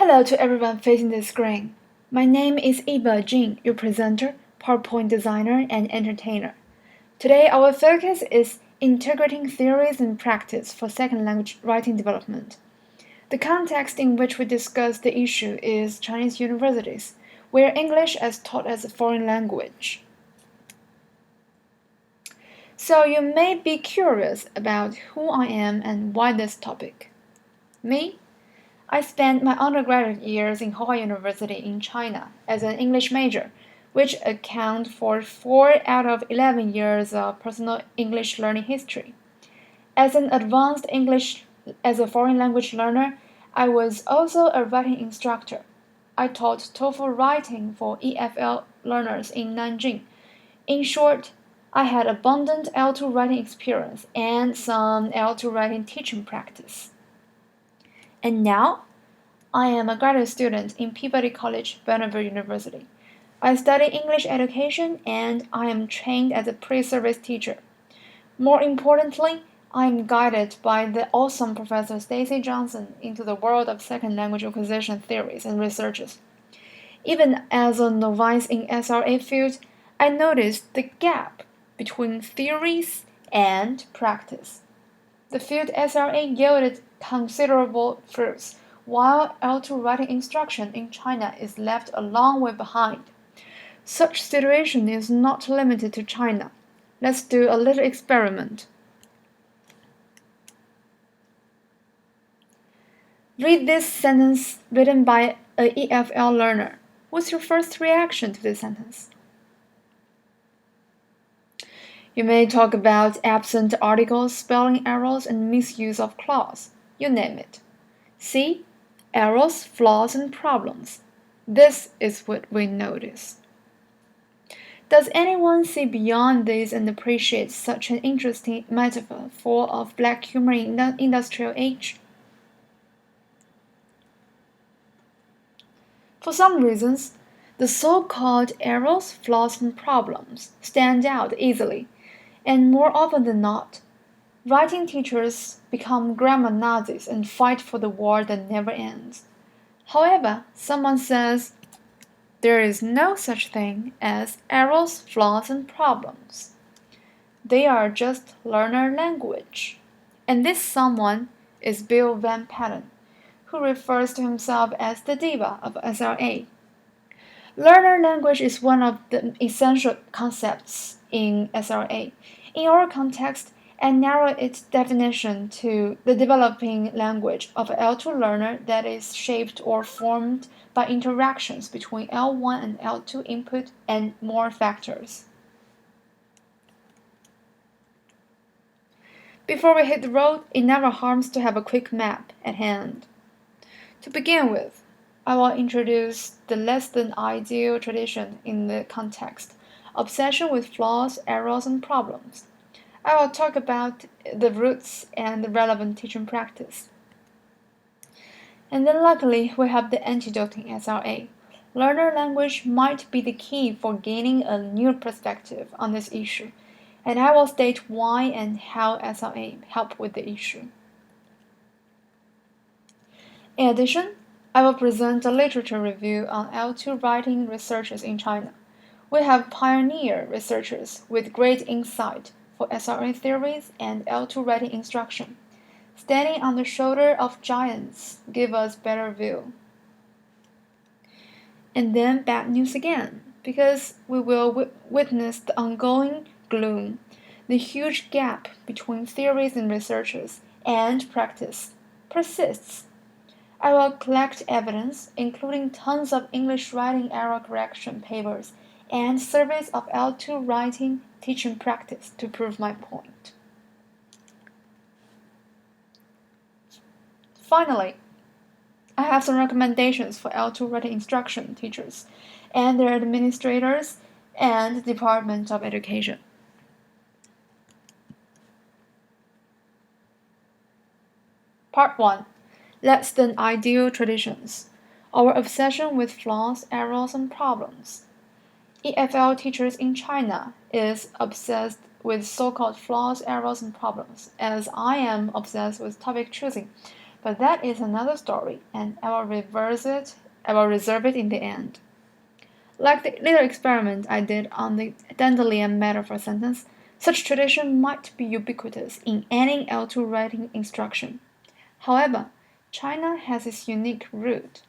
Hello to everyone facing the screen. My name is Eva Jin, your presenter, PowerPoint designer, and entertainer. Today, our focus is integrating theories and practice for second language writing development. The context in which we discuss the issue is Chinese universities, where English is taught as a foreign language. So you may be curious about who I am and why this topic. Me? I spent my undergraduate years in Hua University in China as an English major, which accounts for 4 out of 11 years of personal English learning history. As an advanced English as a foreign language learner, I was also a writing instructor. I taught TOEFL writing for EFL learners in Nanjing. In short, I had abundant L2 writing experience and some L2 writing teaching practice. And now, I am a graduate student in Peabody College, Vanderbilt University. I study English education and I am trained as a pre-service teacher. More importantly, I am guided by the awesome Professor Stacy Johnson into the world of second language acquisition theories and researches. Even as a novice in SRA field, I noticed the gap between theories and practice. The field SRA yielded considerable fruits, while L2 writing instruction in China is left a long way behind. Such situation is not limited to China. Let's do a little experiment. Read this sentence written by a EFL learner. What's your first reaction to this sentence? You may talk about absent articles, spelling errors, and misuse of clause. You name it. See? Errors, flaws, and problems. This is what we notice. Does anyone see beyond this and appreciate such an interesting metaphor full of black humor in the industrial age? For some reasons, the so-called errors, flaws, and problems stand out easily, and more often than not, writing teachers become grammar Nazis and fight for the war that never ends. However, someone says, there is no such thing as errors, flaws, and problems. They are just learner language. And this someone is Bill Van Patten, who refers to himself as the diva of SRA. Learner language is one of the essential concepts in SRA. In our context, I narrow its definition to the developing language of an L2 learner that is shaped or formed by interactions between L1 and L2 input and more factors. Before we hit the road, it never harms to have a quick map at hand. To begin with, I will introduce the less than ideal tradition in the context, obsession with flaws, errors, and problems. I will talk about the roots and the relevant teaching practice. And then luckily, we have the antidote in SRA. Learner language might be the key for gaining a new perspective on this issue, and I will state why and how SRA help with the issue. In addition, I will present a literature review on L2 writing researchers in China. We have pioneer researchers with great insight for SRA theories and L2 writing instruction. Standing on the shoulder of giants give us better view. And then bad news again, because we will witness the ongoing gloom, the huge gap between theories and researchers and practice persists. I will collect evidence, including tons of English writing error correction papers and surveys of L2 writing teaching practice to prove my point. Finally, I have some recommendations for L2 writing instruction teachers and their administrators and Department of Education. Part 1. Less than ideal traditions. Our obsession with flaws, errors, and problems. EFL teachers in China is obsessed with so-called flaws, errors, and problems, as I am obsessed with topic choosing. But that is another story, and I will reserve it in the end. Like the little experiment I did on the dandelion metaphor sentence, such tradition might be ubiquitous in any L2 writing instruction. However, China has its unique root.